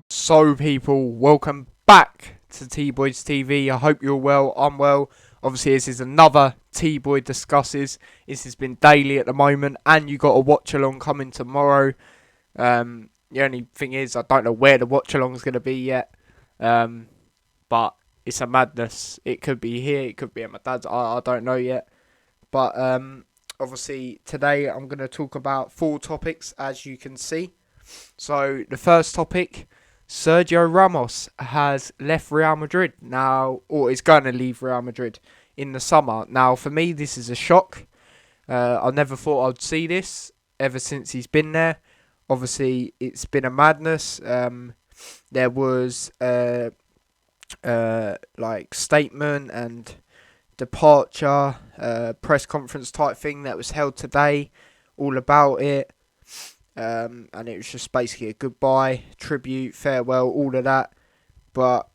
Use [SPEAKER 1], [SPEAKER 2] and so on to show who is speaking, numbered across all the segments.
[SPEAKER 1] So, people, welcome back to T-Boys TV. I hope you're well. I'm well. Obviously, this is another T-Boy Discusses. This has been daily at the moment, and you got a watch-along coming tomorrow. The only thing is, I don't know where the watch-along is going to be yet, but it's a madness. It could be here, it could be at my dad's. I don't know yet. But obviously, today I'm going to talk about 4 topics, as you can see. So, the first topic, Sergio Ramos has left Real Madrid now, or is going to leave Real Madrid in the summer. Now, for me, this is a shock. I never thought I'd see this ever since he's been there. Obviously, it's been a madness. There was statement and departure, press conference type thing that was held today, all about it. And it was just basically a goodbye, tribute, farewell, all of that. But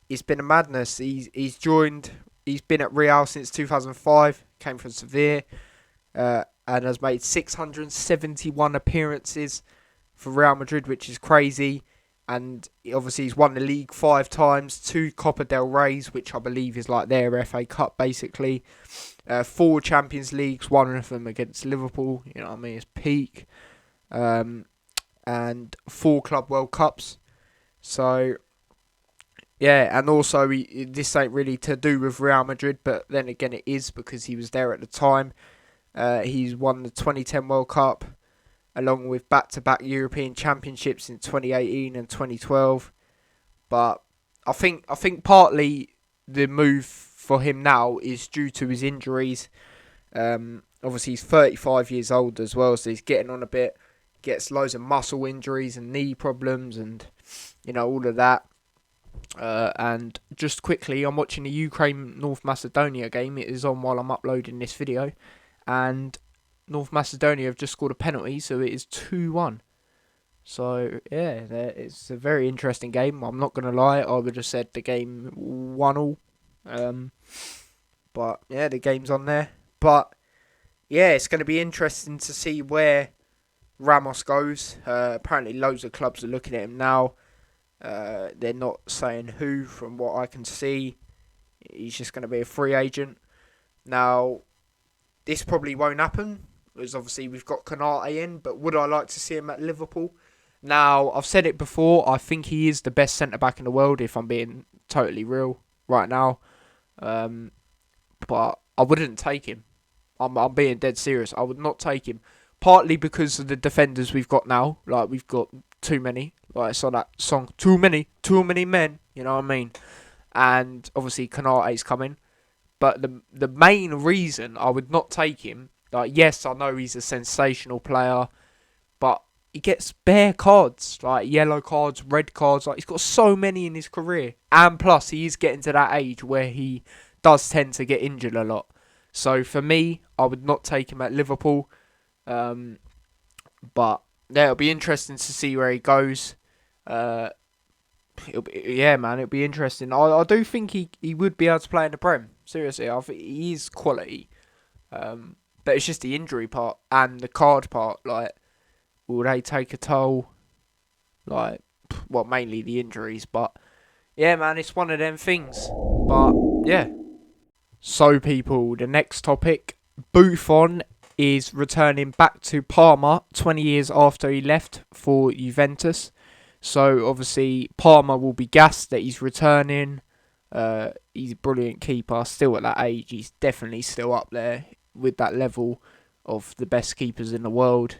[SPEAKER 1] it's been a madness. He's been at Real since 2005, came from Sevilla, and has made 671 appearances for Real Madrid, which is crazy. And obviously he's won the league 5 times, 2 Copa del Reys, which I believe is like their FA Cup basically. 4 Champions Leagues, one of them against Liverpool, you know what I mean, it's peak. And 4 Club World Cups. So, yeah, and also this ain't really to do with Real Madrid, but then again it is because he was there at the time. He's won the 2010 World Cup, along with back-to-back European Championships in 2018 and 2012. But I think partly the move for him now is due to his injuries. Obviously he's 35 years old as well, so he's getting on a bit. Gets loads of muscle injuries and knee problems and, you know, all of that. And just quickly, I'm watching the Ukraine-North Macedonia game. It is on while I'm uploading this video. And North Macedonia have just scored a penalty, so it is 2-1. So, yeah, it's a very interesting game. I'm not going to lie, I would have said the game 1-1. But, yeah, the game's on there. But, yeah, it's going to be interesting to see where Ramos goes. Apparently loads of clubs are looking at him now. They're not saying who, from what I can see. He's just going to be a free agent. Now, this probably won't happen, because obviously we've got Konate in, but would I like to see him at Liverpool? Now, I've said it before, I think he is the best centre-back in the world, if I'm being totally real right now. But I wouldn't take him. I'm being dead serious. I would not take him. Partly because of the defenders we've got now. Like, we've got too many. Like, I saw that song, too many men. You know what I mean? And obviously, Konate's coming. But the main reason I would not take him, like, yes, I know he's a sensational player, but he gets bare cards. Like, yellow cards, red cards. Like, he's got so many in his career. And plus, he is getting to that age where he does tend to get injured a lot. So, for me, I would not take him at Liverpool. But yeah, it'll be interesting to see where he goes. It'll be interesting. I do think he would be able to play in the Prem. Seriously, I think he is quality. But it's just the injury part and the card part. Like, will they take a toll? Like, well, mainly the injuries. But yeah, man, it's one of them things. But yeah. So, people, the next topic, Buffon is returning back to Parma 20 years after he left for Juventus. So, obviously, Parma will be gassed that he's returning. He's a brilliant keeper. Still at that age, he's definitely still up there with that level of the best keepers in the world.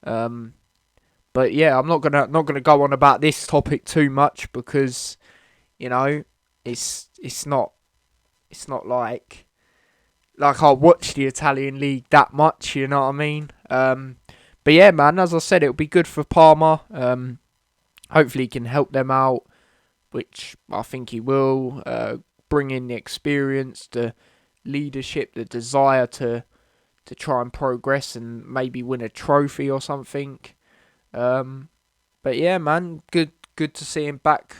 [SPEAKER 1] But yeah, I'm not gonna go on about this topic too much because, you know, it's not like I watch the Italian league that much, you know what I mean? But yeah, man, as I said, it'll be good for Parma. Hopefully he can help them out, which I think he will. Bring in the experience, the leadership, the desire to try and progress and maybe win a trophy or something. But yeah, man, good to see him back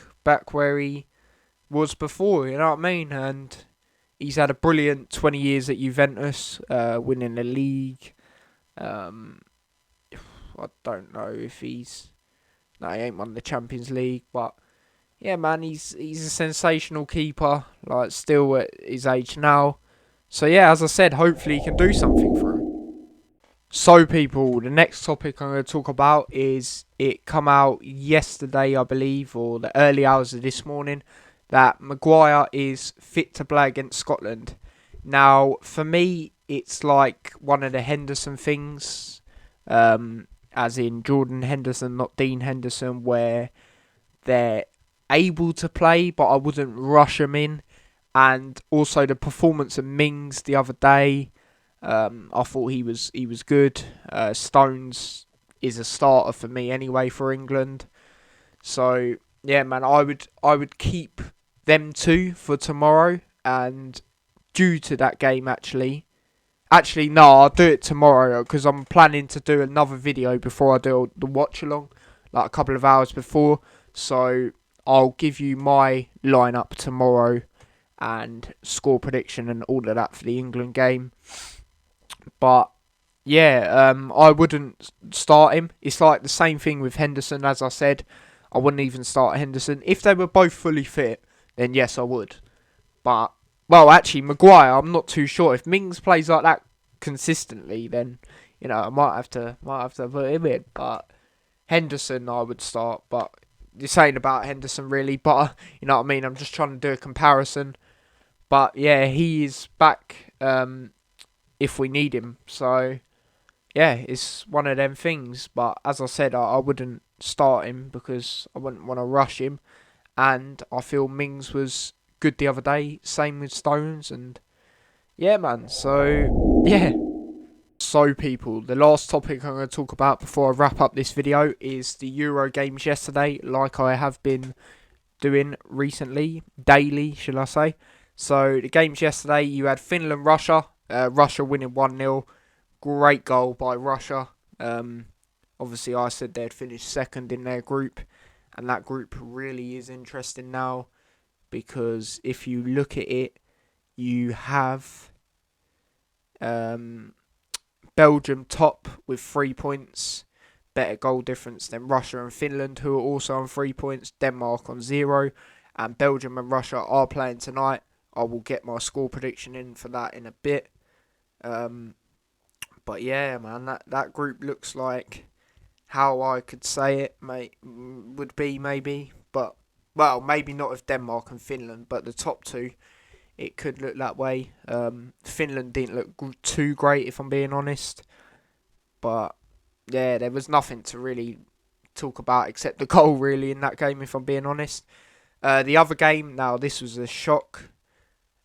[SPEAKER 1] where he was before, you know what I mean? And he's had a brilliant 20 years at Juventus, winning the league, I don't know if he's... No, he ain't won the Champions League, but yeah, man, he's a sensational keeper, like, still at his age now. So yeah, as I said, hopefully he can do something for him. So people, the next topic I'm going to talk about is, it come out yesterday, I believe, or the early hours of this morning, that Maguire is fit to play against Scotland. Now, for me, it's like one of the Henderson things, as in Jordan Henderson, not Dean Henderson, where they're able to play, but I wouldn't rush them in. And also the performance of Mings the other day, I thought he was good. Stones is a starter for me anyway for England. So yeah, man, I would keep them two for tomorrow. And due to that game, actually no, I'll do it tomorrow because I'm planning to do another video before I do the watch along, like a couple of hours before. So I'll give you my lineup tomorrow and score prediction and all of that for the England game. But yeah, I wouldn't start him. It's like the same thing with Henderson, as I said. I wouldn't even start Henderson. If they were both fully fit, then yes, I would. But, well, actually, Maguire, I'm not too sure. If Mings plays like that consistently, then, you know, I might have to put him in. But Henderson, I would start. But this ain't about Henderson, really. But, you know what I mean? I'm just trying to do a comparison. But, yeah, he is back if we need him. So, yeah, it's one of them things. But, as I said, I wouldn't start him because I wouldn't want to rush him. And I feel Mings was good the other day. Same with Stones. And, yeah, man. So, yeah. So, people, the last topic I'm going to talk about before I wrap up this video is the Euro games yesterday, like I have been doing recently. Daily, should I say. So, the games yesterday, you had Finland-Russia. Russia winning 1-0. Great goal by Russia. Obviously, I said they'd finish second in their group. And that group really is interesting now. Because if you look at it, you have Belgium top with 3 points. Better goal difference than Russia and Finland, who are also on 3 points. Denmark on 0. And Belgium and Russia are playing tonight. I will get my score prediction in for that in a bit. But yeah, man, that group looks like how I could say it would be maybe. But, well, maybe not with Denmark and Finland, but the top two, it could look that way. Finland didn't look too great, if I'm being honest. But, yeah, there was nothing to really talk about except the goal, really, in that game, if I'm being honest. The other game, now, this was a shock.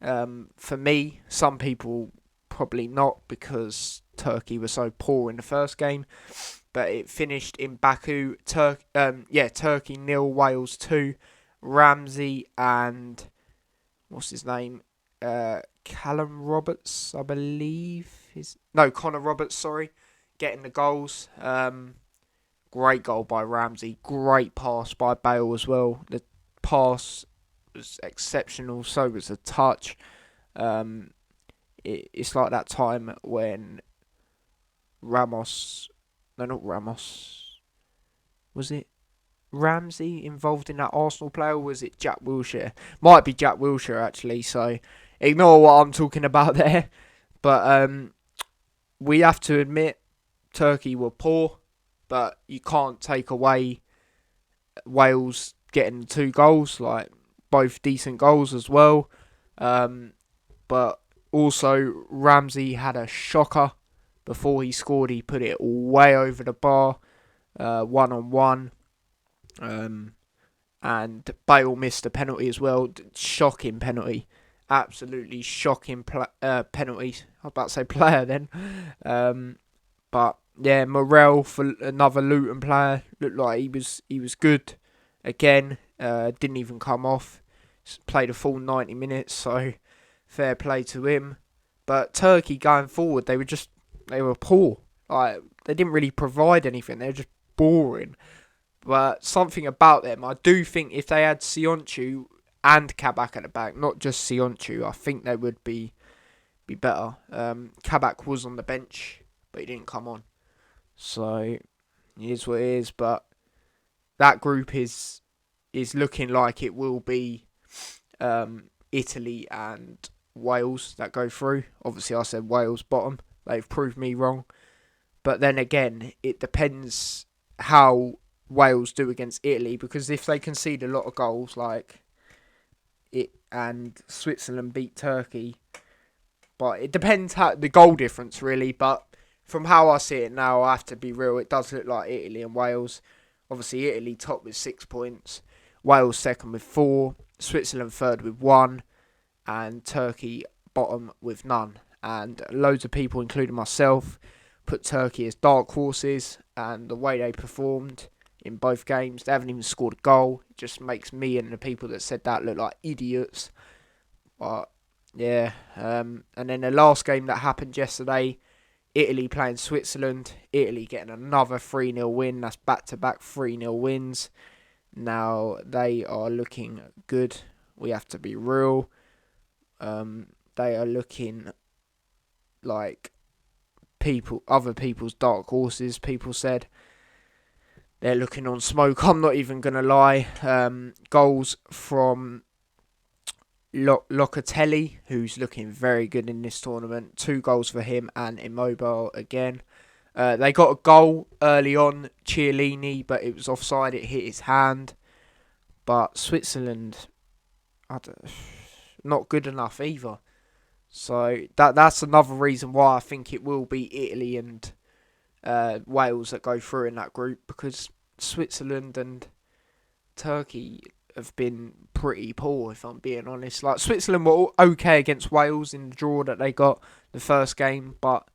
[SPEAKER 1] For me, some people probably not because Turkey was so poor in the first game, but it finished in Baku. Turkey 0, Wales 2. Ramsey and what's his name? Callum Roberts, I believe. Connor Roberts. Sorry, getting the goals. Great goal by Ramsey. Great pass by Bale as well. The pass was exceptional. So was the touch. It's like that time when Ramos. No, not Ramos. Was it Ramsey involved in that Arsenal player, or was it Jack Wilshere? Might be Jack Wilshere, actually. So ignore what I'm talking about there. But we have to admit Turkey were poor, but you can't take away Wales getting 2 goals, like both decent goals as well. But also Ramsey had a shocker before he scored. He put it way over the bar, 1-on-1. And Bale missed a penalty as well. Shocking penalty. Absolutely shocking penalty. I was about to say player then. But yeah, Morel for another Luton player. Looked like he was good. Again, didn't even come off. Played a full 90 minutes, so fair play to him. But Turkey going forward, they were poor. Like, they didn't really provide anything. They were just boring. But something about them, I do think if they had Sionchu and Kabak at the back, not just Sionchu, I think they would be better. Kabak was on the bench, but he didn't come on. So, It is what it is, but that group is looking like it will be Italy and Wales that go through. Obviously, I said Wales bottom. They've proved me wrong. But then again, it depends how Wales do against Italy, because if they concede a lot of goals, like it, and Switzerland beat Turkey, but it depends how the goal difference really. But from how I see it now, I have to be real. It does look like Italy and Wales. Obviously, Italy top with 6 points, Wales second with 4, Switzerland third with 1, and Turkey bottom with none. And loads of people, including myself, put Turkey as dark horses, and the way they performed in both games, they haven't even scored a goal. It just makes me and the people that said that look like idiots. But yeah, and then the last game that happened yesterday, Italy playing Switzerland. Italy getting another 3-0 win. That's back-to-back 3-0 wins. Now they are looking good. We have to be real. They are looking like other people's dark horses. People said they're looking on smoke. I'm not even going to lie. Goals from Locatelli, who's looking very good in this tournament. 2 goals for him, and Immobile again. They got a goal early on, Chiellini, but it was offside. It hit his hand. But Switzerland, not good enough either. So that's another reason why I think it will be Italy and Wales that go through in that group, because Switzerland and Turkey have been pretty poor, if I'm being honest. Like, Switzerland were okay against Wales in the draw that they got the first game, but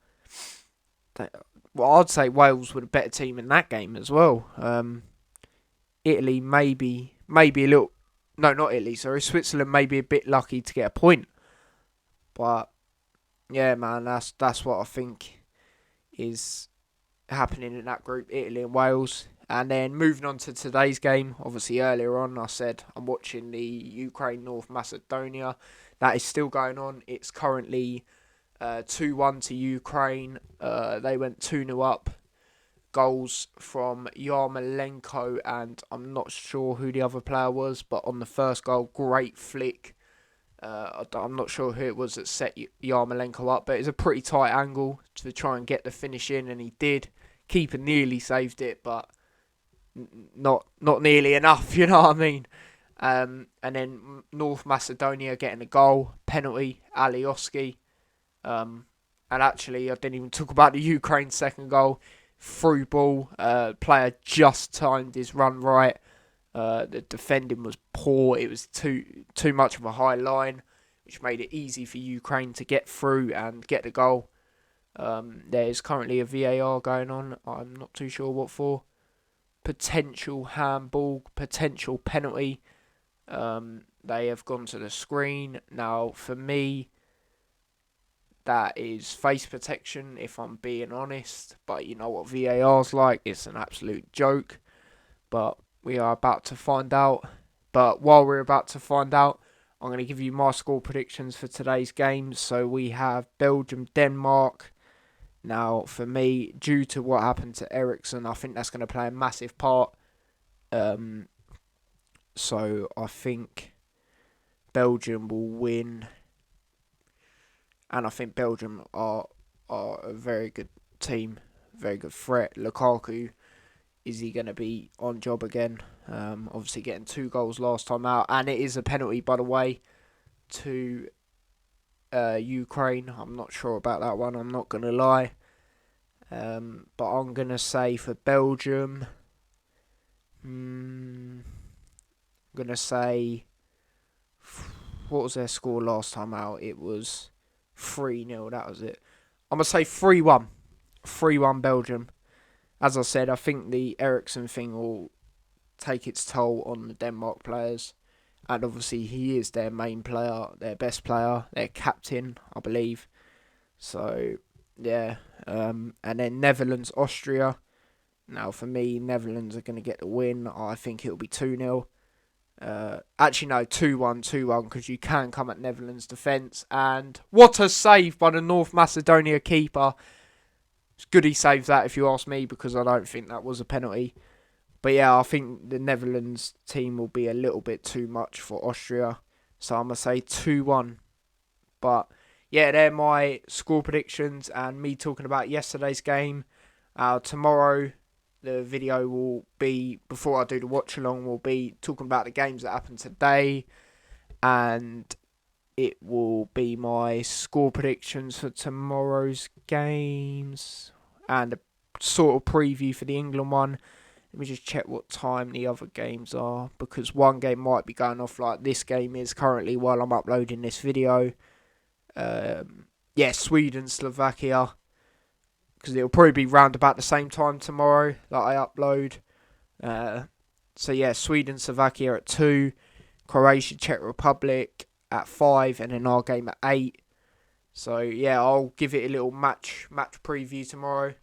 [SPEAKER 1] I'd say Wales were the better team in that game as well. Italy maybe a little... No, not Italy, sorry. Switzerland may be a bit lucky to get a point. But, yeah, man, that's what I think is happening in that group, Italy and Wales. And then moving on to today's game, obviously earlier on I said I'm watching the Ukraine-North Macedonia. That is still going on. It's currently 2-1 to Ukraine. They went 2-0 up. Goals from Yarmolenko, and I'm not sure who the other player was, but on the first goal, great flick. I'm not sure who it was that set Yarmolenko up, but it was a pretty tight angle to try and get the finish in, and he did. Keeper nearly saved it, but not nearly enough, you know what I mean? And then North Macedonia getting a goal, penalty, Alioski. And actually, I didn't even talk about the Ukraine second goal. Through ball, player just timed his run right. The defending was poor. It was too much of a high line, which made it easy for Ukraine to get through and get the goal. There's currently a VAR going on. I'm not too sure what for. Potential handball, potential penalty. They have gone to the screen. Now, for me, that is face protection, if I'm being honest. But you know what VAR's like. It's an absolute joke. But we are about to find out. But while we're about to find out, I'm going to give you my score predictions for today's games. So we have Belgium-Denmark. Now, for me, due to what happened to Eriksen, I think that's going to play a massive part. So I think Belgium will win. And I think Belgium are a very good team, very good threat. Lukaku, is he going to be on job again? Obviously getting 2 goals last time out. And it is a penalty, by the way, to Ukraine. I'm not sure about that one, I'm not going to lie. But I'm going to say for Belgium, I'm going to say, what was their score last time out? It was 3-0, that was it. I'm going to say 3-1. 3-1 Belgium. As I said, I think the Eriksen thing will take its toll on the Denmark players. And obviously he is their main player, their best player, their captain, I believe. So, yeah. And then Netherlands, Austria. Now, for me, Netherlands are going to get the win. I think it'll be 2-0. Actually, no, 2-1, because you can come at Netherlands' defence. And what a save by the North Macedonia keeper. It's good he saved that, if you ask me, because I don't think that was a penalty. But yeah, I think the Netherlands team will be a little bit too much for Austria. So I'm going to say 2-1. But yeah, they're my score predictions and me talking about yesterday's game. Tomorrow, the video will be, before I do the watch along, will be talking about the games that happened today. And it will be my score predictions for tomorrow's games. And a sort of preview for the England one. Let me just check what time the other games are, because one game might be going off like this game is currently while I'm uploading this video. Sweden, Slovakia, because it'll probably be round about the same time tomorrow that I upload. Sweden, Slovakia at 2, Croatia, Czech Republic at 5, and then our game at 8. So yeah, I'll give it a little match preview tomorrow.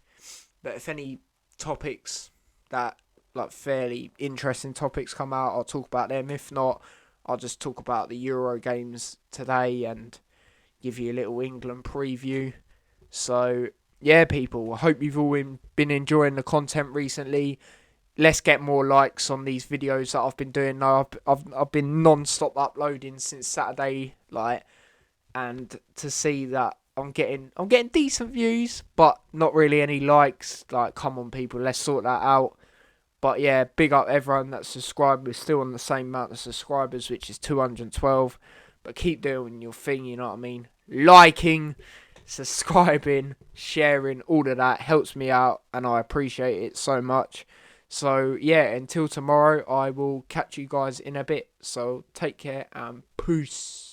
[SPEAKER 1] But if any topics that like fairly interesting topics come out, I'll talk about them. If not, I'll just talk about the Euro games today and give you a little England preview. So yeah, people, I hope you've all been enjoying the content recently. Let's get more likes on these videos that I've been doing now. I've been non-stop uploading since Saturday, and to see that I'm getting decent views, but not really any likes. Come on, people, let's sort that out. But yeah, big up everyone that's subscribed. We're still on the same amount of subscribers, which is 212. But keep doing your thing, you know what I mean? Liking, subscribing, sharing, all of that helps me out, and I appreciate it so much. So yeah, until tomorrow, I will catch you guys in a bit. So take care and peace.